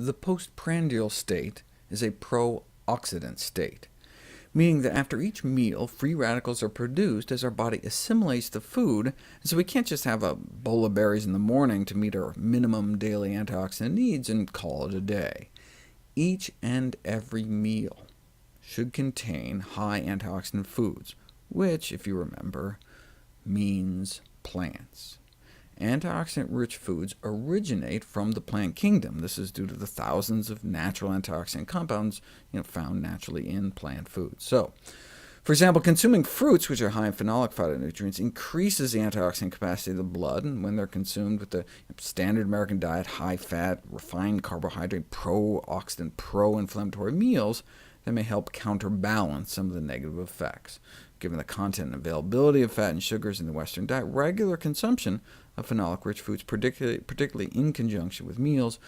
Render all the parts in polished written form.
The postprandial state is a pro-oxidant state, meaning that after each meal, free radicals are produced as our body assimilates the food, and so we can't just have a bowl of berries in the morning to meet our minimum daily antioxidant needs and call it a day. Each and every meal should contain high antioxidant foods, which, if you remember, means plants. Antioxidant-rich foods originate from the plant kingdom. This is due to the thousands of natural antioxidant compounds found naturally in plant foods. So, for example, consuming fruits, which are high in phenolic phytonutrients, increases the antioxidant capacity of the blood, and when they're consumed with the standard American diet, high-fat, refined carbohydrate, pro-oxidant, pro-inflammatory meals, they may help counterbalance some of the negative effects. Given the content and availability of fat and sugars in the Western diet, regular consumption of phenolic-rich foods, particularly in conjunction with meals,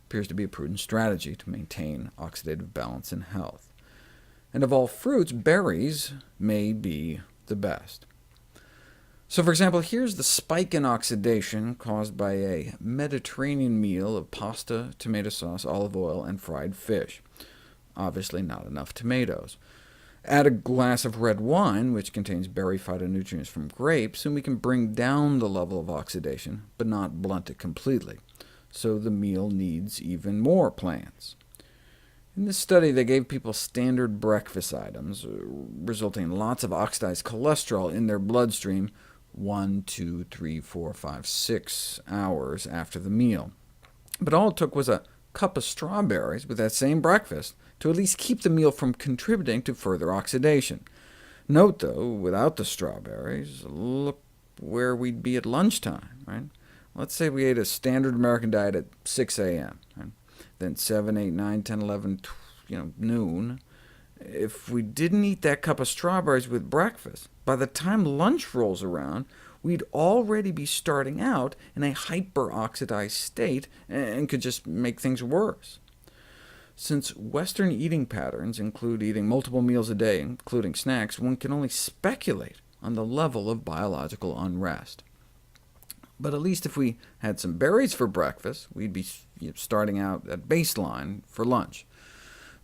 appears to be a prudent strategy to maintain oxidative balance and health. And of all fruits, berries may be the best. So for example, here's the spike in oxidation caused by a Mediterranean meal of pasta, tomato sauce, olive oil, and fried fish. Obviously not enough tomatoes. Add a glass of red wine, which contains berry phytonutrients from grapes, and we can bring down the level of oxidation, but not blunt it completely. So the meal needs even more plants. In this study, they gave people standard breakfast items, resulting in lots of oxidized cholesterol in their bloodstream 1, 2, 3, 4, 5, 6 hours after the meal. But all it took was a cup of strawberries with that same breakfast to at least keep the meal from contributing to further oxidation. Note, though, without the strawberries, look where we'd be at lunchtime. Right? Let's say we ate a standard American diet at 6 a.m., right? Then 7, 8, 9, 10, 11, noon. If we didn't eat that cup of strawberries with breakfast, by the time lunch rolls around, we'd already be starting out in a hyperoxidized state, and could just make things worse. Since Western eating patterns include eating multiple meals a day, including snacks, one can only speculate on the level of biological unrest. But at least if we had some berries for breakfast, we'd be starting out at baseline for lunch.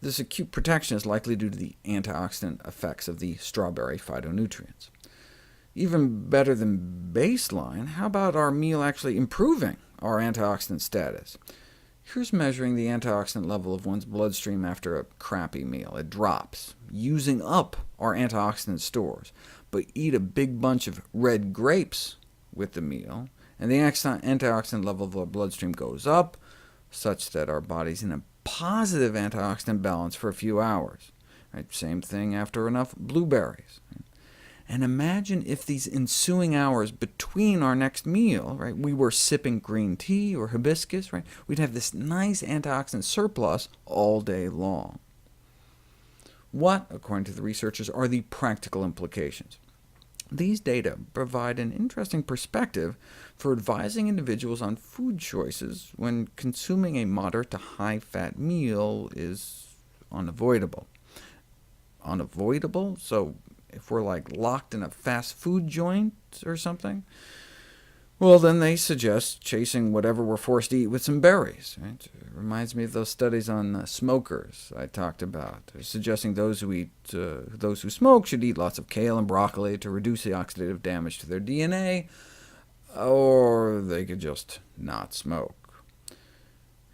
This acute protection is likely due to the antioxidant effects of the strawberry phytonutrients. Even better than baseline, how about our meal actually improving our antioxidant status? Here's measuring the antioxidant level of one's bloodstream after a crappy meal. It drops, using up our antioxidant stores. But eat a big bunch of red grapes with the meal, and the antioxidant level of our bloodstream goes up, such that our body's in a positive antioxidant balance for a few hours. Right? Same thing after enough blueberries. Right? And imagine if these ensuing hours between our next meal, right, we were sipping green tea or hibiscus, right, we'd have this nice antioxidant surplus all day long. What, according to the researchers, are the practical implications? These data provide an interesting perspective for advising individuals on food choices when consuming a moderate to high-fat meal is unavoidable. Unavoidable? So if we're locked in a fast food joint or something, well, then they suggest chasing whatever we're forced to eat with some berries. Right? It reminds me of those studies on smokers I talked about, suggesting those who smoke should eat lots of kale and broccoli to reduce the oxidative damage to their DNA, or they could just not smoke.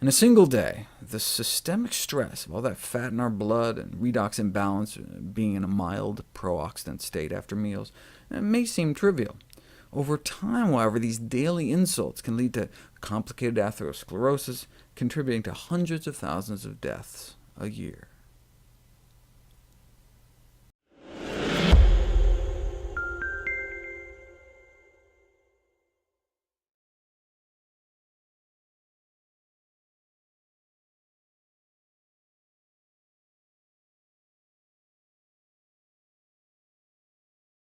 In a single day, the systemic stress of all that fat in our blood and redox imbalance, being in a mild pro-oxidant state after meals, may seem trivial. Over time, however, these daily insults can lead to complicated atherosclerosis, contributing to hundreds of thousands of deaths a year.